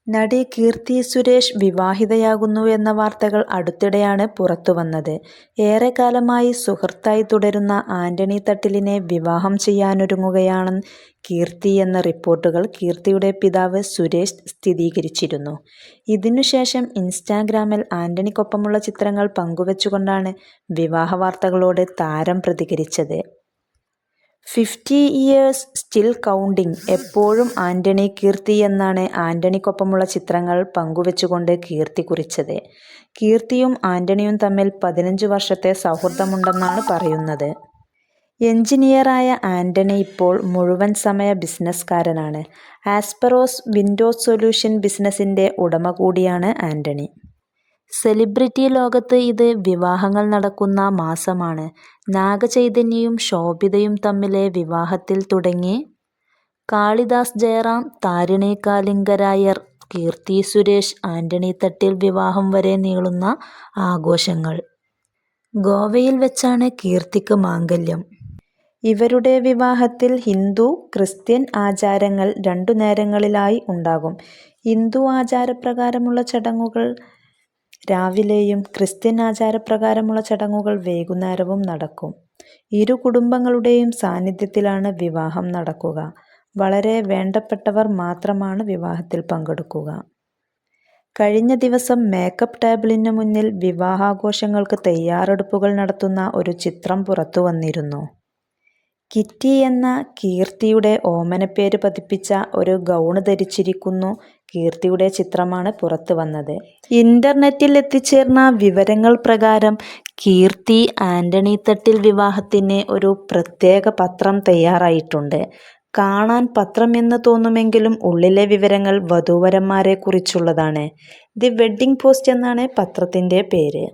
നടി കീർത്തി സുരേഷ് വിവാഹിതയാകുന്നു എന്ന വാർത്തകൾ അടുത്തിടെയാണ് പുറത്തുവന്നത്. ഏറെക്കാലമായി സുഹൃത്തായി തുടരുന്ന ആന്റണി തട്ടിലിനെ വിവാഹം ചെയ്യാനൊരുങ്ങുകയാണ് കീർത്തി എന്ന റിപ്പോർട്ടുകൾ കീർത്തിയുടെ പിതാവ് സുരേഷ് സ്ഥിരീകരിച്ചിരുന്നു. ഇതിനുശേഷം ഇൻസ്റ്റാഗ്രാമിൽ ആന്റണിക്കൊപ്പമുള്ള ചിത്രങ്ങൾ പങ്കുവച്ചുകൊണ്ടാണ് വിവാഹ വാർത്തകളോട് താരം പ്രതികരിച്ചത്. 50 years still counting, എപ്പോഴും ആന്റണി കീർത്തി എന്നാണ് ആന്റണിക്കൊപ്പമുള്ള ചിത്രങ്ങൾ പങ്കുവച്ചുകൊണ്ട് കീർത്തി കുറിച്ചത്. കീർത്തിയും ആന്റണിയും തമ്മിൽ 15 വർഷത്തെ സൗഹൃദമുണ്ടെന്നാണ് പറയുന്നത്. എഞ്ചിനീയറായ ആന്റണി ഇപ്പോൾ മുഴുവൻ സമയ ബിസിനസ്സുകാരനാണ്. ആസ്പെറോസ് വിൻഡോസ് സൊല്യൂഷൻ ബിസിനസിന്റെ ഉടമ കൂടിയാണ് ആന്റണി. സെലിബ്രിറ്റി ലോകത്ത് ഇത് വിവാഹങ്ങൾ നടക്കുന്ന മാസമാണ്. നാഗചൈതന്യയും ശോഭിതയും തമ്മിലെ വിവാഹത്തിൽ തുടങ്ങി കാളിദാസ് ജയറാം, താരിണി കാലിംഗരായർ, കീർത്തി സുരേഷ്, ആന്റണി തട്ടിൽ വിവാഹം വരെ നീളുന്ന ആഘോഷങ്ങൾ. ഗോവയിൽ വെച്ചാണ് കീർത്തിക്ക് മാംഗല്യം. ഇവരുടെ വിവാഹത്തിൽ ഹിന്ദു, ക്രിസ്ത്യൻ ആചാരങ്ങൾ 2 നേരങ്ങളിലായി ഉണ്ടാകും. ഹിന്ദു ആചാരപ്രകാരമുള്ള ചടങ്ങുകൾ രാവിലെയും ക്രിസ്ത്യൻ ആചാരപ്രകാരമുള്ള ചടങ്ങുകൾ വൈകുന്നേരവും നടക്കും. ഇരു കുടുംബങ്ങളുടെയും സാന്നിധ്യത്തിലാണ് വിവാഹം നടക്കുക. വളരെ വേണ്ടപ്പെട്ടവർ മാത്രമാണ് വിവാഹത്തിൽ പങ്കെടുക്കുക. കഴിഞ്ഞ ദിവസം മേക്കപ്പ് ടേബിളിന് മുന്നിൽ വിവാഹാഘോഷങ്ങൾക്ക് തയ്യാറെടുപ്പുകൾ നടത്തുന്ന ഒരു ചിത്രം പുറത്തുവന്നിരുന്നു. കിറ്റി എന്ന കീർത്തിയുടെ ഓമനപ്പേര് പതിപ്പിച്ച ഒരു ഗൗണ് ധരിച്ചിരിക്കുന്നു കീർത്തിയുടെ ചിത്രമാണ് പുറത്തു വന്നത്. ഇന്റർനെറ്റിൽ എത്തിച്ചേർന്ന വിവരങ്ങൾ പ്രകാരം കീർത്തി ആന്റണി തട്ടിൽ വിവാഹത്തിന് ഒരു പ്രത്യേക പത്രം തയ്യാറായിട്ടുണ്ട്. കാണാൻ പത്രം എന്ന് തോന്നുമെങ്കിലും ഉള്ളിലെ വിവരങ്ങൾ വധൂവരന്മാരെ കുറിച്ചുള്ളതാണ്. ദി വെഡ്ഡിംഗ് പോസ്റ്റ് എന്നാണ് പത്രത്തിന്റെ പേര്.